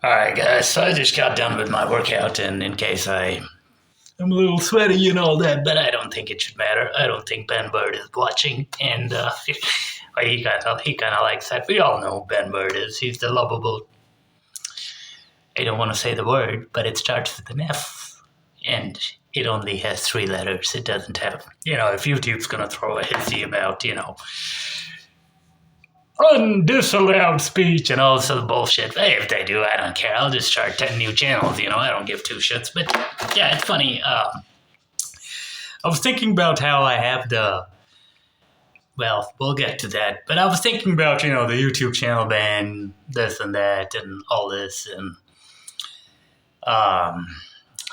Alright, guys, so I just got done with my workout, and in case I'm a little sweaty and all that, but I don't think it should matter. I don't think Ben Bird is watching, and he kind of likes that. We all know who Ben Bird is. He's the lovable. I don't want to say the word, but it starts with an F, and it only has 3 letters. It doesn't have, if YouTube's gonna throw a hissy about, undisallowed speech and all this other bullshit. Hey, if they do, I don't care. I'll just start 10 new channels, I don't give two shits. But yeah, it's funny. I was thinking about how I have well, we'll get to that. But I was thinking about, the YouTube channel ban, this and that, and all this. And I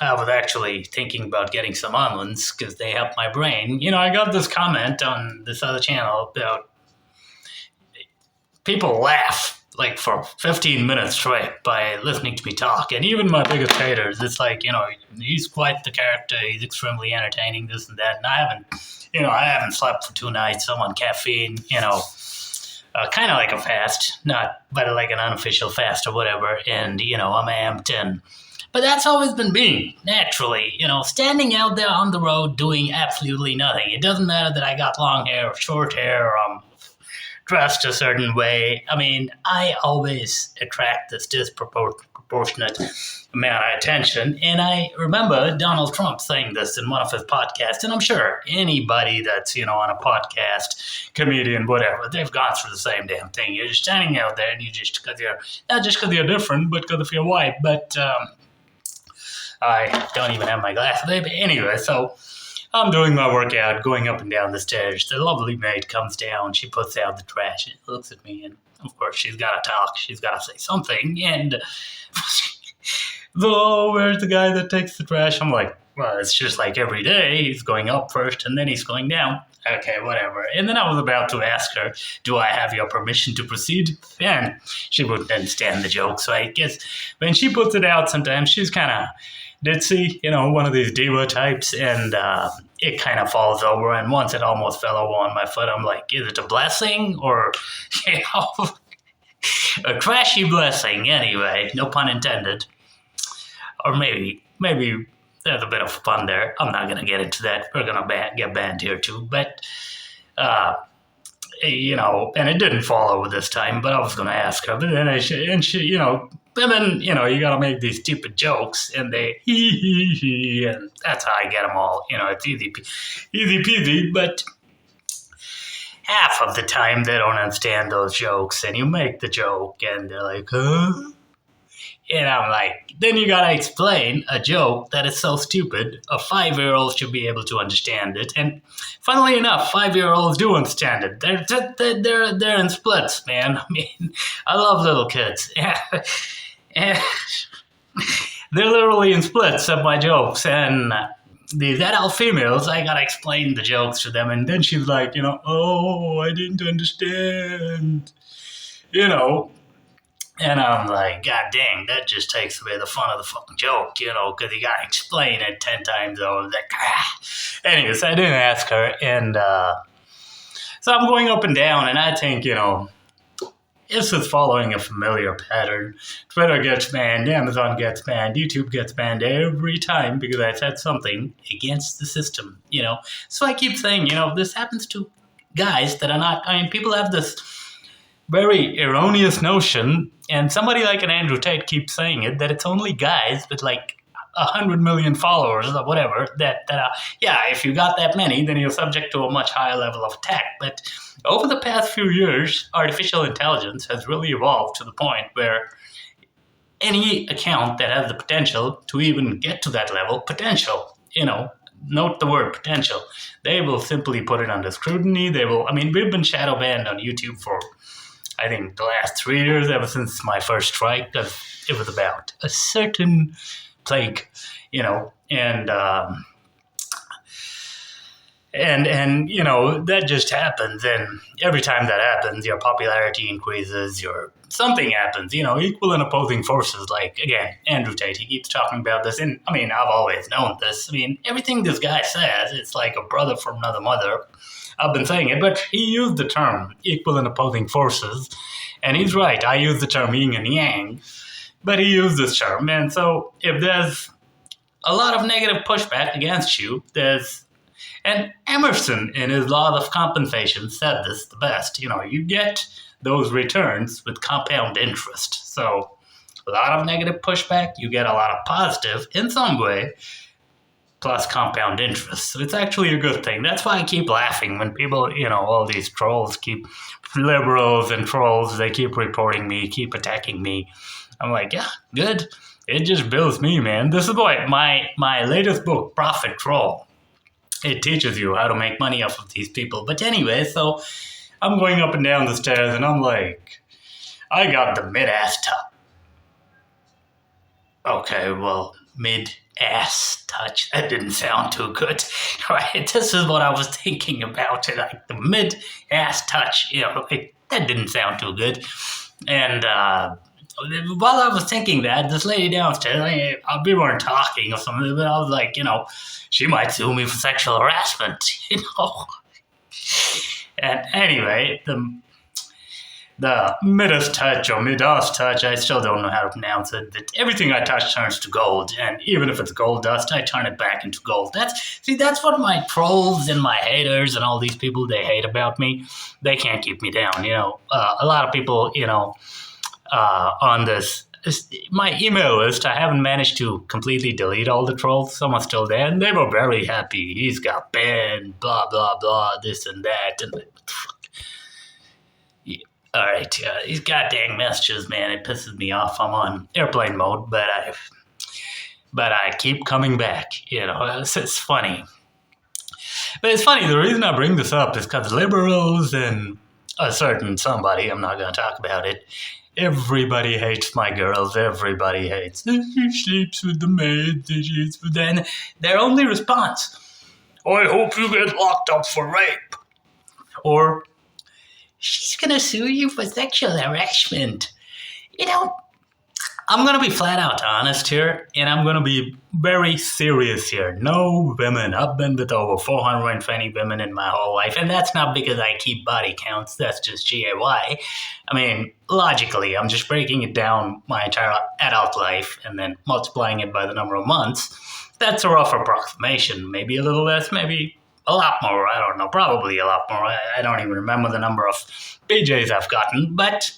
was actually thinking about getting some almonds because they help my brain. I got this comment on this other channel about people laugh like for 15 minutes straight by listening to me talk. And even my biggest haters, it's like, he's quite the character. He's extremely entertaining, this and that. And I haven't slept for 2 nights. I'm on caffeine, kind of like a fast, but like an unofficial fast or whatever. And, I'm amped. But that's always been me, naturally, standing out there on the road doing absolutely nothing. It doesn't matter that I got long hair or short hair or I'm dressed a certain way. I mean, I always attract this disproportionate amount of attention. And I remember Donald Trump saying this in one of his podcasts. And I'm sure anybody that's, on a podcast, comedian, whatever, they've gone through the same damn thing. You're just standing out there and not just because you're different, but because if you're white. But I don't even have my glasses. But anyway, so I'm doing my workout, going up and down the stairs. The lovely maid comes down. She puts out the trash and looks at me. And, of course, she's got to talk. She's got to say something. And, where's the guy that takes the trash? I'm like, well, it's just like every day. He's going up first, and then he's going down. Okay, whatever. And then I was about to ask her, do I have your permission to proceed? And she wouldn't understand the joke. So I guess when she puts it out sometimes, she's kind of ditzy, one of these diva types, and it kind of falls over. And once it almost fell over on my foot, I'm like, is it a blessing or, a trashy blessing? Anyway, no pun intended. Or maybe there's a bit of fun there. I'm not going to get into that. We're going to get banned here too. But, and it didn't fall over this time, but I was going to ask her. But then she, women, you got to make these stupid jokes, and they hee, and that's how I get them all. It's easy peasy, but half of the time they don't understand those jokes, and you make the joke, and they're like, huh? And I'm like, then you got to explain a joke that is so stupid, a 5-year-old should be able to understand it. And funnily enough, 5-year-olds do understand it. They're in splits, man. I mean, I love little kids. And they're literally in splits of my jokes. And these adult females, I got to explain the jokes to them. And then she's like, oh, I didn't understand, And I'm like, God dang, that just takes away the fun of the fucking joke, because you got to explain it 10 times over. Like, Anyways, I didn't ask her. And so I'm going up and down, and I think, this is following a familiar pattern. Twitter gets banned, Amazon gets banned, YouTube gets banned every time because I said something against the system, So I keep saying, this happens to guys that are not, people have this very erroneous notion, and somebody like an Andrew Tate keeps saying it, that it's only guys with like 100 million followers or whatever that if you got that many, then you're subject to a much higher level of attack. But over the past few years, artificial intelligence has really evolved to the point where any account that has the potential to even get to that level, note the word potential, they will simply put it under scrutiny. We've been shadow banned on YouTube for, I think, the last 3 years, ever since my first strike, because it was about a certain plague, and that just happens. And every time that happens, your popularity increases, something happens, equal and opposing forces. Like, again, Andrew Tate, he keeps talking about this. And I've always known this. Everything this guy says, it's like a brother from another mother. I've been saying it, but he used the term equal and opposing forces. And he's right. I use the term yin and yang. But he used this term. And so if there's a lot of negative pushback against you, and Emerson, in his law of compensation, said this the best. You get those returns with compound interest. So a lot of negative pushback, you get a lot of positive in some way, plus compound interest. So it's actually a good thing. That's why I keep laughing when people, all these trolls liberals and trolls, they keep reporting me, keep attacking me. I'm like, yeah, good. It just builds me, man. This is what my latest book, Profit Troll. It teaches you how to make money off of these people. But anyway, so I'm going up and down the stairs and I'm like, I got the mid-ass top. Okay, well, mid-ass touch. That didn't sound too good. Right? This is what I was thinking about. Like the mid-ass touch. That didn't sound too good. And while I was thinking that, this lady downstairs, we weren't talking or something, but I was like, she might sue me for sexual harassment, And anyway, the Midas touch or Midas touch, I still don't know how to pronounce it, but everything I touch turns to gold, and even if it's gold dust, I turn it back into gold. That's what my trolls and my haters and all these people, they hate about me. They can't keep me down, a lot of people, on my email list, I haven't managed to completely delete all the trolls. Some are still there, and they were very happy. He's got banned, blah, blah, blah, this and that. And all right, these goddamn messages, man, it pisses me off. I'm on airplane mode, but I keep coming back. It's funny. But it's funny, the reason I bring this up is because liberals and a certain somebody, I'm not going to talk about it, everybody hates my girls. Everybody hates. She sleeps with the maid. She sleeps with them. Their only response, I hope you get locked up for rape. Or, she's going to sue you for sexual harassment. I'm going to be flat out honest here, and I'm going to be very serious here. No women. I've been with over 420 women in my whole life, and that's not because I keep body counts. That's just GAY. I mean, logically, I'm just breaking it down my entire adult life and then multiplying it by the number of months. That's a rough approximation. Maybe a little less, maybe a lot more. I don't know. Probably a lot more. I don't even remember the number of BJs I've gotten, but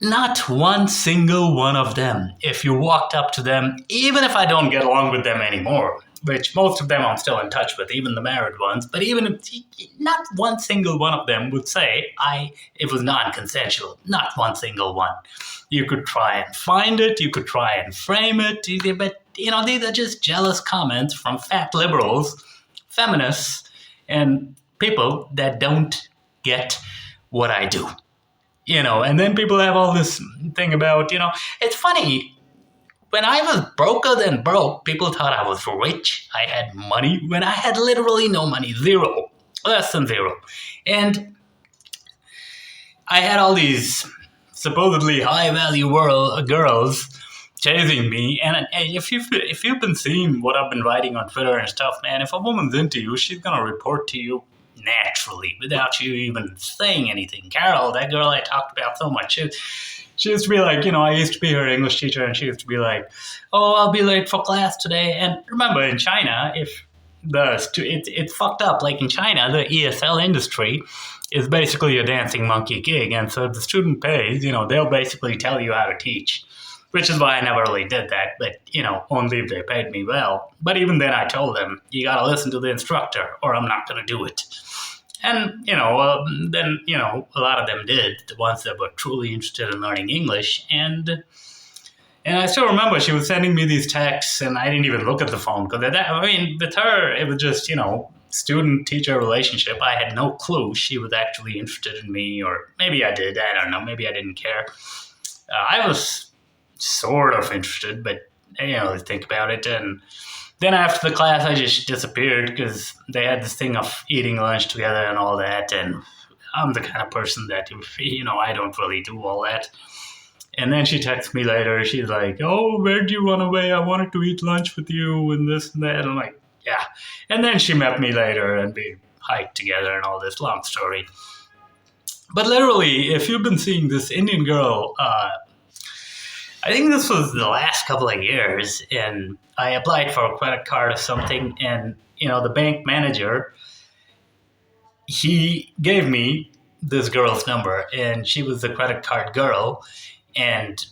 not one single one of them, if you walked up to them, even if I don't get along with them anymore, which most of them I'm still in touch with, even the married ones, but even if not one single one of them would say it was non-consensual. Not one single one. You could try and find it, you could try and frame it, but these are just jealous comments from fat liberals, feminists, and people that don't get what I do. And then people have all this thing about, it's funny. When I was broker than broke, people thought I was rich. I had money when I had literally no money. Zero. Less than zero. And I had all these supposedly high-value girls chasing me. And if you've been seeing what I've been writing on Twitter and stuff, man, if a woman's into you, she's going to report to you naturally, without you even saying anything. Carol, that girl I talked about so much, she used to be like, I used to be her English teacher, and she used to be like, oh, I'll be late for class today. And remember, in China, it's fucked up. Like in China, the ESL industry is basically a dancing monkey gig, and so if the student pays, they'll basically tell you how to teach. Which is why I never really did that, but, only if they paid me well. But even then I told them, you gotta listen to the instructor, or I'm not gonna do it. And, then, a lot of them did, the ones that were truly interested in learning English. And I still remember she was sending me these texts, and I didn't even look at the phone. Because, with her, it was just, student-teacher relationship. I had no clue she was actually interested in me, or maybe I did. I don't know. Maybe I didn't care. I was sort of interested, but I didn't really think about it. And then after the class, I just disappeared because they had this thing of eating lunch together and all that. And I'm the kind of person that, I don't really do all that. And then she texts me later. She's like, oh, where'd you run away? I wanted to eat lunch with you and this and that. And I'm like, yeah. And then she met me later and we hiked together and all this. Long story. But literally, if you've been seeing this Indian girl I think this was the last couple of years, and I applied for a credit card or something, and the bank manager, he gave me this girl's number, and she was the credit card girl, and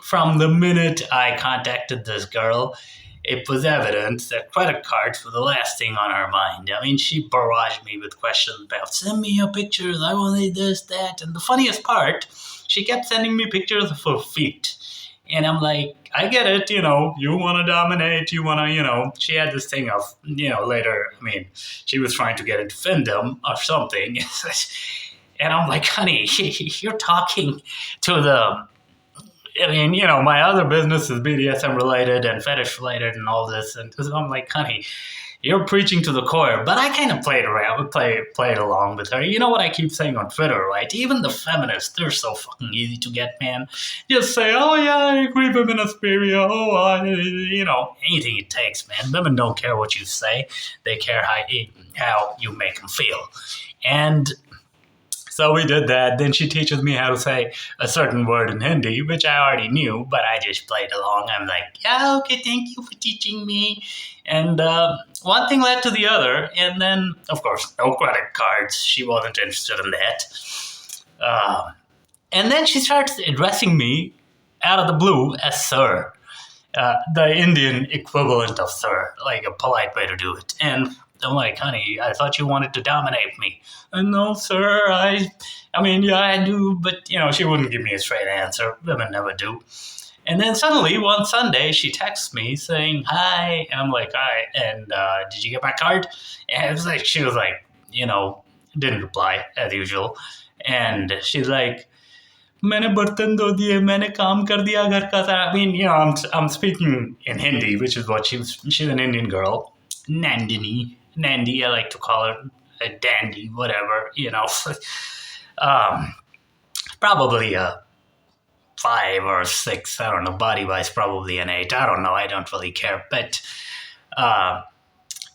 from the minute I contacted this girl, it was evident that credit cards were the last thing on her mind. I mean, she barraged me with questions about send me your pictures, I want this, that. And the funniest part, she kept sending me pictures of her feet. And I'm like, I get it, you want to dominate, you want to, she had this thing of, later, I mean, she was trying to get into fandom or something. And I'm like, honey, you're talking to the my other business is BDSM related and fetish related and all this. And so I'm like, honey, you're preaching to the choir. But I kind of played along with her. You know what I keep saying on Twitter, right? Even the feminists, they're so fucking easy to get, man. Just say, oh yeah, I agree, women are superior. Oh, anything it takes, man. Women don't care what you say. They care how you make them feel. And so we did that. Then she teaches me how to say a certain word in Hindi, which I already knew, but I just played along. I'm like, yeah, okay, thank you for teaching me. And one thing led to the other. And then, of course, no credit cards. She wasn't interested in that. And then she starts addressing me out of the blue as sir. The Indian equivalent of sir, like a polite way to do it. And I'm like, honey, I thought you wanted to dominate me. And no, sir, I mean, yeah, I do, but, she wouldn't give me a straight answer. Women never do. And then suddenly, one Sunday, she texts me saying, hi, and I'm like, hi, and did you get my card? And it was like, she was like, didn't reply, as usual. And she's like, मैंने बर्तन धो दिए, मैंने काम कर दिया घर का सारा. I mean, I'm speaking in Hindi, which is what she's an Indian girl. Nandi, I like to call her a dandy, whatever, probably a 5 or 6, I don't know, body-wise, probably an 8, I don't know, I don't really care, but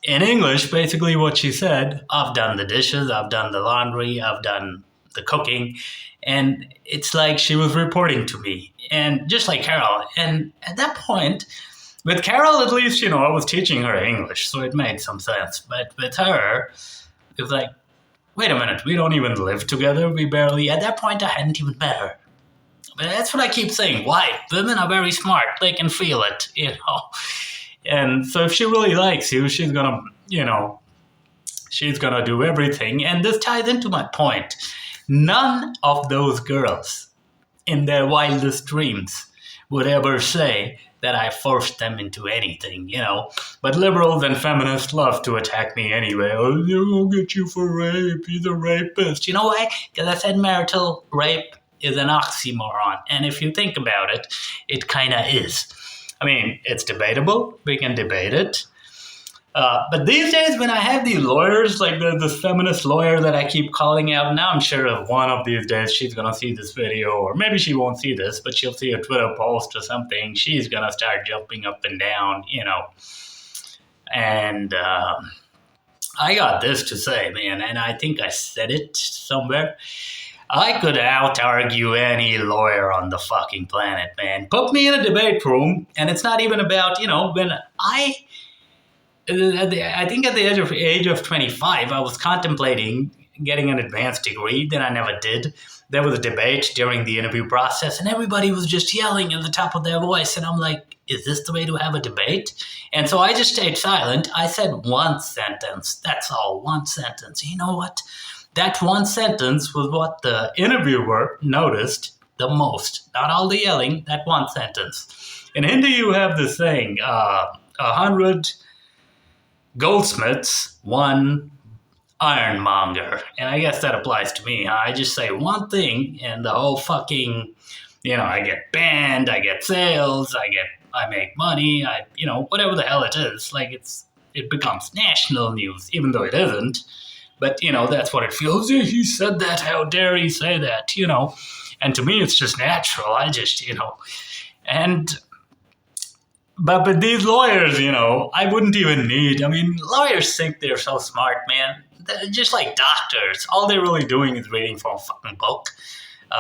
in English, basically what she said, I've done the dishes, I've done the laundry, I've done the cooking, and it's like she was reporting to me, and just like Carol, and at that point, with Carol, at least, I was teaching her English, so it made some sense. But with her, it was like, wait a minute, we don't even live together. We barely, at that point, I hadn't even met her. But that's what I keep saying. Why? Women are very smart. They can feel it, And so if she really likes you, she's going to, she's going to do everything. And this ties into my point. None of those girls in their wildest dreams would ever say that I forced them into anything, But liberals and feminists love to attack me anyway. Oh, they'll get you for rape. He's a rapist. You know why? Because I said marital rape is an oxymoron. And if you think about it, it kind of is. I mean, it's debatable. We can debate it. But these days, when I have these lawyers, like this feminist lawyer that I keep calling out, now I'm sure of one of these days she's going to see this video, or maybe she won't see this, but she'll see a Twitter post or something. She's going to start jumping up and down, And I got this to say, man, and I think I said it somewhere. I could out-argue any lawyer on the fucking planet, man. Put me in a debate room, and it's not even about, when I think at the age of 25, I was contemplating getting an advanced degree. Then I never did. There was a debate during the interview process, and everybody was just yelling at the top of their voice. And I'm like, is this the way to have a debate? And so I just stayed silent. I said one sentence. That's all, one sentence. You know what? That one sentence was what the interviewer noticed the most. Not all the yelling, that one sentence. In Hindi, you have this saying, 100 goldsmiths, one ironmonger. And I guess that applies to me. I just say one thing and the whole fucking, I get banned, I get sales, I make money, whatever the hell it is. Like it becomes national news, even though it isn't. But, that's what it feels. He said that, how dare he say that, And to me, it's just natural. I just, and... But these lawyers, I wouldn't even need. I mean, lawyers think they're so smart, man. They're just like doctors. All they're really doing is reading from a fucking book.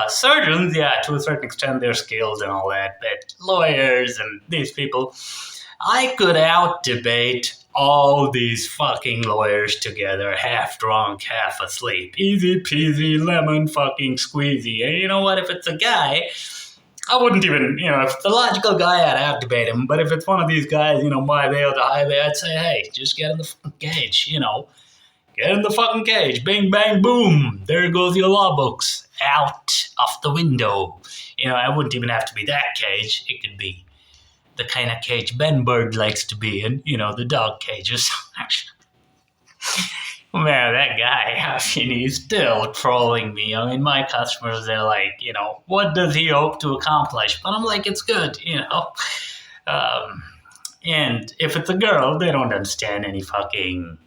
Surgeons, yeah, to a certain extent, they're skilled and all that, but lawyers and these people, I could out debate all these fucking lawyers together, half drunk, half asleep. Easy peasy, lemon fucking squeezy. And you know what? If it's a guy, I wouldn't even, if it's a logical guy, I'd out debate him. But if it's one of these guys, my way or the highway, I'd say, hey, just get in the fucking cage, Get in the fucking cage. Bing, bang, boom. There goes your law books. Out of the window. I wouldn't even have to be that cage. It could be the kind of cage Ben Bird likes to be in, the dog cages. Man, that guy, he's still trolling me. My customers, they're like, what does he hope to accomplish? But I'm like, it's good, And if it's a girl, they don't understand any fucking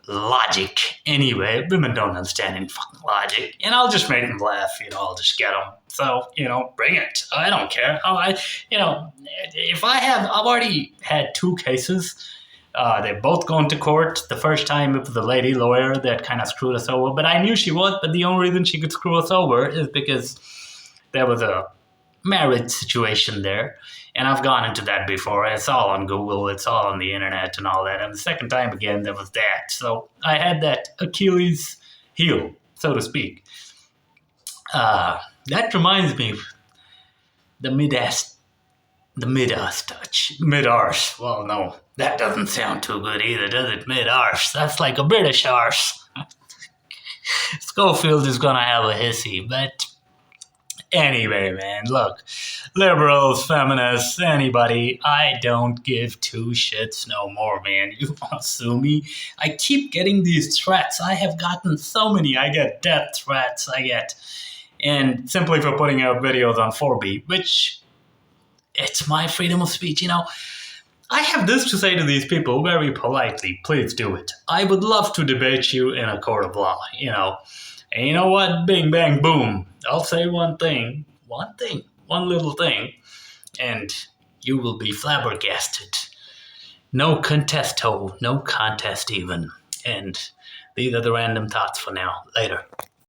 logic anyway. Women don't understand any fucking logic. And I'll just make them laugh, I'll just get them. So, bring it. I don't care. If I've already had 2 cases. They're both going to court. The first time it was the lady lawyer that kind of screwed us over, but I knew she was, but the only reason she could screw us over is because there was a marriage situation there. And I've gone into that before. It's all on Google. It's all on the internet and all that. And the second time again, there was that. So I had that Achilles heel, so to speak. That reminds me, the mid-arse touch. Mid-arse. Well, no, that doesn't sound too good either, does it? Mid-arse. That's like a British arse. Schofield is going to have a hissy, but anyway, man, look. Liberals, feminists, anybody, I don't give 2 shits no more, man. You want to sue me? I keep getting these threats. I have gotten so many. I get death threats. And simply for putting out videos on 4B, which it's my freedom of speech, I have this to say to these people very politely. Please do it. I would love to debate you in a court of law, And you know what? Bing, bang, boom. I'll say one little thing, and you will be flabbergasted. No contesto, no contest even. And these are the random thoughts for now. Later.